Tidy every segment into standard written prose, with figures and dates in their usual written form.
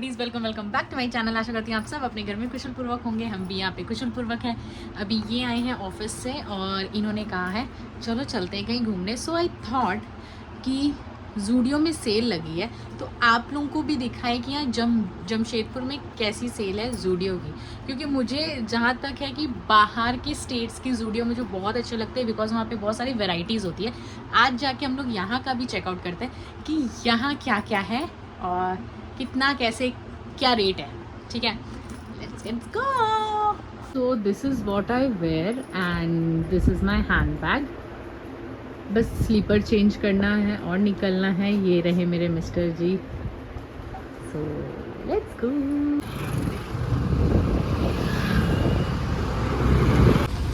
Foodies welcome back to my channel. आशा करती हूँ आप सब अपने घर में कुशल पूर्वक होंगे। हम भी यहाँ पे कुशल पूर्वक हैं। अभी ये आए हैं ऑफिस से और इन्होंने कहा है चलो चलते हैं कहीं घूमने। सो आई थॉट कि ज़ूडियो में सेल लगी है तो आप लोगों को भी दिखाए कि यहाँ जमशेदपुर में कैसी सेल है ज़ूडियो की, क्योंकि मुझे जहाँ तक है कि बाहर के स्टेट्स की ज़ूडियो मुझे बहुत अच्छे लगते हैं बिकॉज वहाँ पे बहुत सारी वेराइटीज़ होती है। आज जाके हम लोग यहाँ का भी चेकआउट करते हैं कि यहाँ क्या क्या है और कितना कैसे क्या रेट है। ठीक है, let's go. So this is what I wear and this is my hand bag. बस स्लीपर चेंज करना है और निकलना है। ये रहे मेरे mister ji. So let's go.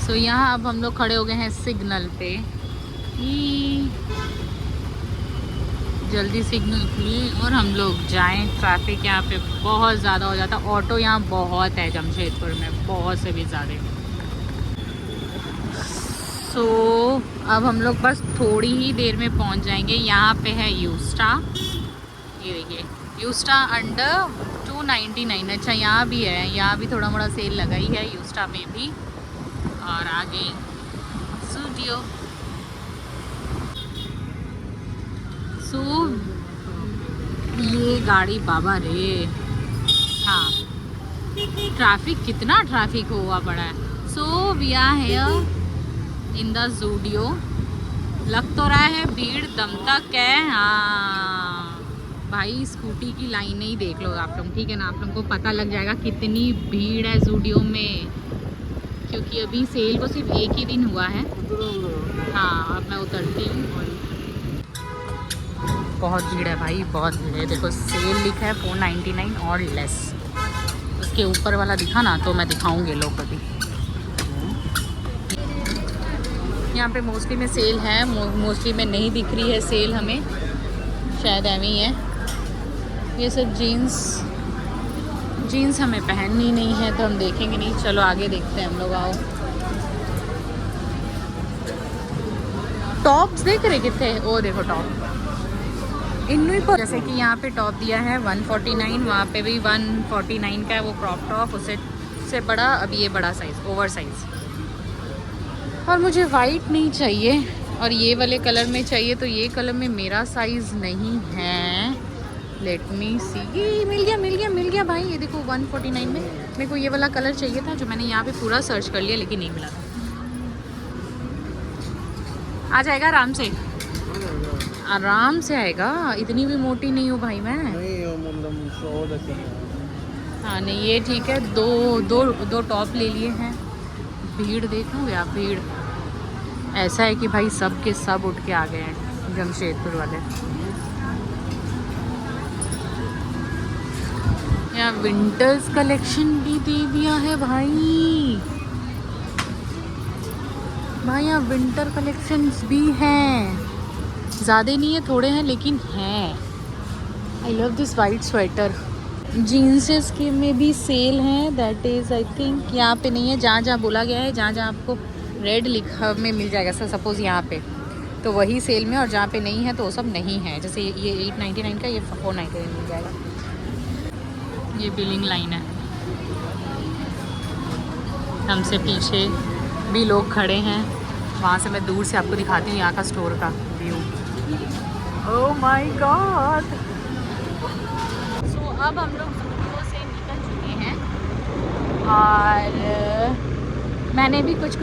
सो यहाँ अब हम लोग खड़े हो गए हैं सिग्नल पे। जल्दी सिग्नल खुले और हम लोग जाएं। ट्रैफिक यहाँ पे बहुत ज़्यादा हो जाता है। ऑटो यहाँ बहुत है जमशेदपुर में, बहुत से भी ज़्यादा। सो अब हम लोग बस थोड़ी ही देर में पहुँच जाएंगे। यहाँ पे है यूस्टा। ये देखिए यूस्टा अंडर 299। अच्छा यहाँ भी है, यहाँ भी थोड़ा मोड़ा सेल लगा ही है यूस्टा में भी। और आगे ज़ूडियो। सो ये गाड़ी बाबा रे, हाँ ट्रैफिक, कितना ट्रैफिक हुआ पड़ा है। So we are here in the Zudio. लग तो रहा है भीड़ दम तक है। हाँ भाई स्कूटी की लाइनें ही देख लो आप लोग, ठीक है ना। आप लोगों को पता लग जाएगा कितनी भीड़ है ज़ूडियो में, क्योंकि अभी सेल को सिर्फ एक ही दिन हुआ है। हाँ अब मैं उतरती हूँ। बहुत भीड़ है भाई, बहुत भीड़ है। देखो सेल लिखा है 499 और लेस। उसके ऊपर वाला दिखा ना तो मैं दिखाऊंगी लोग अभी। यहाँ पे मोस्टली में सेल है, मोस्टली में नहीं दिख रही है सेल हमें, शायद ऐवी है। ये सब जीन्स हमें पहननी नहीं है तो हम देखेंगे नहीं। चलो आगे देखते हैं हम लोग। आओ टॉप्स देख रहे कितने, ओ देखो टॉप इन्हीं पर। जैसे कि यहाँ पे टॉप दिया है 149, वहाँ पे भी 149 का है वो क्रॉप टॉप। उससे बड़ा अभी ये बड़ा साइज़, ओवर साइज़। और मुझे वाइट नहीं चाहिए और ये वाले कलर में चाहिए, तो ये कलर में मेरा साइज़ नहीं है। लेट मी सी। ये मिल गया भाई। ये देखो 149 में मेरे को ये वाला कलर चाहिए था, जो मैंने यहाँ पे पूरा सर्च कर लिया लेकिन नहीं मिला था। आ जाएगा आराम से आएगा। इतनी भी मोटी नहीं हूँ भाई मैं। हाँ नहीं ये ठीक है। दो टॉप ले लिए हैं। भीड़ देखो यार, भीड़ ऐसा है कि भाई सब के सब उठ के आ गए हैं जमशेदपुर वाले। यहाँ विंटर्स कलेक्शन भी दे दिया है भाई। यहाँ विंटर कलेक्शंस भी हैं। ज़्यादा नहीं है, थोड़े हैं लेकिन हैं। I love this white sweater. Jeanses के में भी सेल है। दैट इज़ आई थिंक यहाँ पे नहीं है। जहाँ जहाँ बोला गया है, जहाँ जहाँ आपको रेड लिखा में मिल जाएगा सर सपोज़ यहाँ पे, तो वही सेल में। और जहाँ पे नहीं है तो वो सब नहीं है। जैसे ये 899 का, ये 499 मिल जाएगा। ये बिलिंग लाइन है। हमसे पीछे भी लोग खड़े हैं। वहाँ से मैं दूर से आपको दिखाती हूँ यहाँ का स्टोर का व्यू। Oh my God. सो अब हम लोग ज़ूडियो से निकल चुके हैं और मैंने भी कुछ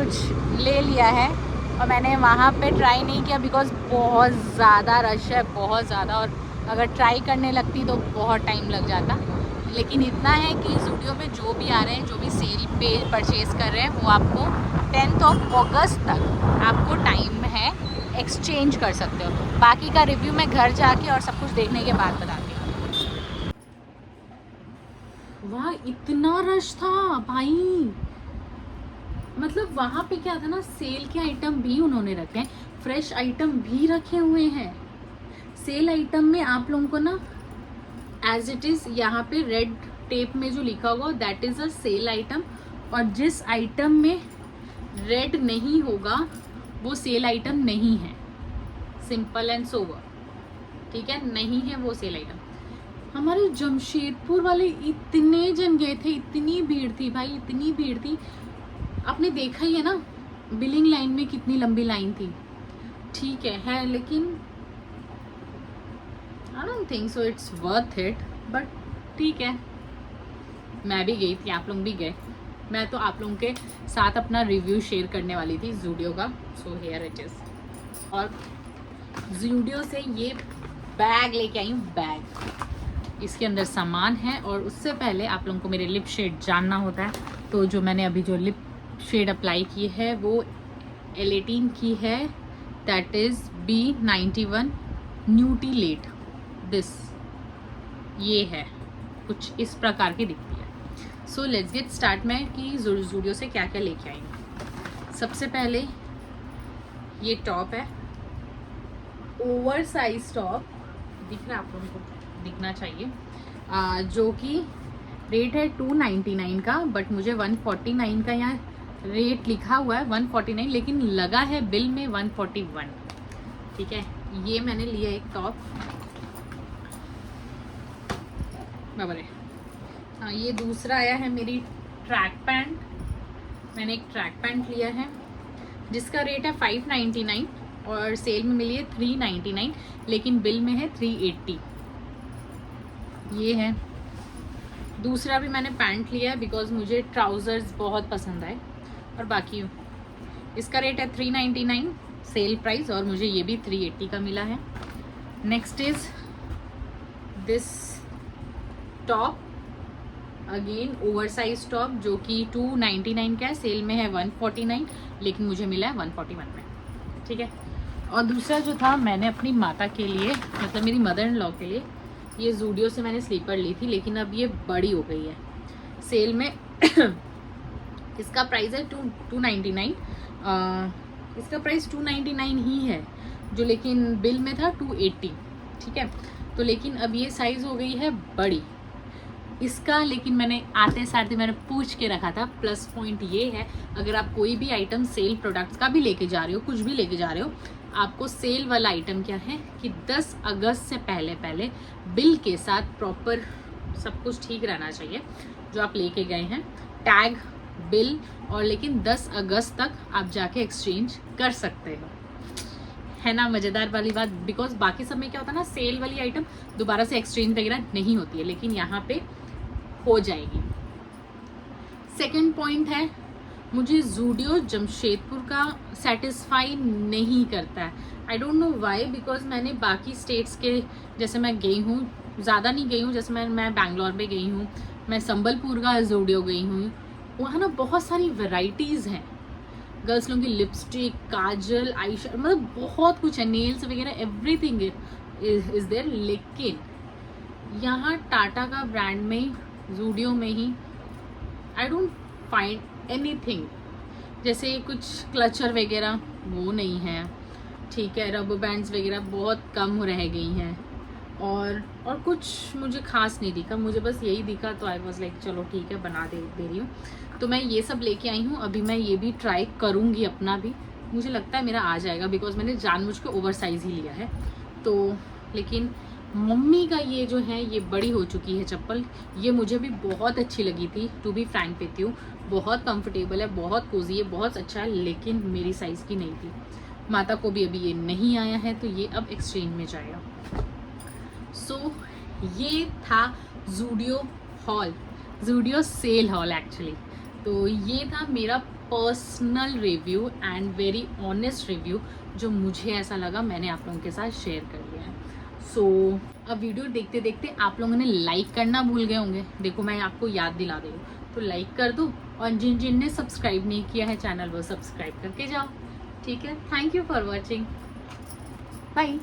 ले लिया है। और मैंने वहाँ पे ट्राई नहीं किया बिकॉज़ बहुत ज़्यादा रश है, बहुत ज़्यादा। और अगर ट्राई करने लगती तो बहुत टाइम लग जाता। लेकिन इतना है कि ज़ूडियो में जो भी आ रहे हैं, जो भी सेल पे परचेज़ कर रहे हैं, वो आपको 10 अगस्त तक आपको टाइम है, एक्सचेंज कर सकते हो। बाकी का रिव्यू मैं घर जाके और सब कुछ देखने के बाद बताती हूँ। वाह इतना रश था भाई। मतलब वहाँ पे क्या था ना, सेल के आइटम भी उन्होंने रखे हैं, फ्रेश आइटम भी रखे हुए हैं। सेल आइटम में आप लोगों को ना एज इट इज़ यहाँ पे रेड टेप में जो लिखा होगा that is a sale item. और जिस आइटम में रेड नहीं होगा वो सेल आइटम नहीं है। सिंपल एंड सोवर, ठीक है, नहीं है वो सेल आइटम। हमारे जमशेदपुर वाले इतने जन गए थे, इतनी भीड़ थी भाई, इतनी भीड़ थी। आपने देखा ही है ना बिलिंग लाइन में कितनी लंबी लाइन थी। ठीक है लेकिन I don't think so it's worth it, but ठीक है। मैं भी गई थी, आप लोग भी गए। मैं तो आप लोगों के साथ अपना रिव्यू शेयर करने वाली थी ज़ूडियो का। So here it is. और ज़ूडियो से ये बैग लेके आई हूँ, बैग। इसके अंदर सामान है। और उससे पहले आप लोगों को मेरे लिप शेड जानना होता है। तो जो मैंने अभी जो लिप शेड अप्लाई की है वो L18 की है, दैट इज़ B91 न्यूटीलेट। दिस ये है, कुछ इस प्रकार की दिखती है। So let's get start. मैं कि ज़ूडियो से क्या क्या लेके आई हूँ। सबसे पहले ये टॉप है, ओवर साइज टॉप, दिख रहा है आप लोगों को, दिखना चाहिए। जो कि रेट है 299 का, बट मुझे 149 का यहाँ रेट लिखा हुआ है, 149, लेकिन लगा है बिल में 141। ठीक है, ये मैंने लिया एक टॉप। बराबर है। हाँ, ये दूसरा आया है मेरी ट्रैक पैंट। मैंने एक ट्रैक पैंट लिया है जिसका रेट है 599 और सेल में मिली है 399, लेकिन बिल में है 380। ये है। दूसरा भी मैंने पैंट लिया है बिकॉज मुझे ट्राउज़र्स बहुत पसंद आए। और बाकी इसका रेट है 399 सेल प्राइस, और मुझे ये भी 380 का मिला है। Next is this top, again over size top, जो कि 299 का है, सेल में है 149, लेकिन मुझे मिला है 141 में। ठीक है। और दूसरा जो था, मैंने अपनी माता के लिए, मतलब मेरी मदर इन लॉ के लिए, ये ज़ूडियो से मैंने स्लीपर ली थी, लेकिन अब ये बड़ी हो गई है सेल में। इसका प्राइस है 299। इसका प्राइस 299 ही है, जो लेकिन बिल में था 280। ठीक है। तो लेकिन अब ये साइज़ हो गई है बड़ी इसका, लेकिन मैंने आते साथ मैंने पूछ के रखा था। प्लस पॉइंट ये है, अगर आप कोई भी आइटम सेल प्रोडक्ट्स का भी लेके जा रहे हो, कुछ भी लेके जा रहे हो, आपको सेल वाला आइटम क्या है कि 10 अगस्त से पहले पहले बिल के साथ प्रॉपर सब कुछ ठीक रहना चाहिए जो आप लेके गए हैं, टैग, बिल, और लेकिन 10 अगस्त तक आप जाके एक्सचेंज कर सकते हो। है ना मज़ेदार वाली बात। बिकॉज बाकी सब में क्या होता है ना, सेल वाली आइटम दोबारा से एक्सचेंज वगैरह नहीं होती है, लेकिन यहाँ पे हो जाएगी। सेकंड पॉइंट है, मुझे ज़ूडियो जमशेदपुर का सेटिस्फाई नहीं करता है। I don't know why, because मैंने बाकी स्टेट्स के, जैसे मैं गई हूँ, ज़्यादा नहीं गई हूँ, जैसे मैं बैंगलोर में गई हूँ, मैं संबलपुर का ज़ूडियो गई हूँ, वहाँ ना बहुत सारी वैरायटीज़ हैं। गर्ल्स लोगों की लिपस्टिक, काजल, आई शेडो, मतलब बहुत कुछ है, नेल्स वगैरह, एवरीथिंग इज़ देयर। लेकिन यहाँ टाटा का ब्रांड में, ज़ूडियो में ही, आई डोंट फाइंड एनीथिंग। जैसे कुछ क्लचर वगैरह वो नहीं है। ठीक है, रबर बैंड्स वगैरह बहुत कम रह गई हैं, और कुछ मुझे खास नहीं दिखा, मुझे बस यही दिखा। तो आई वॉज लाइक चलो ठीक है, बना दे रही हूँ। तो मैं ये सब लेके आई हूँ। अभी मैं ये भी ट्राई करूँगी अपना भी, मुझे लगता है मेरा आ जाएगा, बिकॉज मैंने जानबूझ के ओवर साइज़ ही लिया है। तो लेकिन मम्मी का ये जो है, ये बड़ी हो चुकी है चप्पल, ये मुझे भी बहुत अच्छी लगी थी, to be frank with you. बहुत कंफर्टेबल है, बहुत कोजी है, बहुत अच्छा है, लेकिन मेरी साइज़ की नहीं थी। माता को भी अभी ये नहीं आया है, तो ये अब एक्सचेंज में जाएगा। सो ये था Zudio haul, Zudio sale haul actually. तो ये था मेरा personal review and very honest review, जो मुझे ऐसा लगा मैंने आप लोगों के साथ शेयर कर लिया है। सो अब वीडियो देखते देखते आप लोगों ने लाइक करना भूल गए होंगे। देखो मैं आपको याद दिला दे रही हूँ, तो लाइक कर दो, और जिन ने सब्सक्राइब नहीं किया है चैनल, वो सब्सक्राइब करके जाओ। ठीक है, thank you for watching, bye.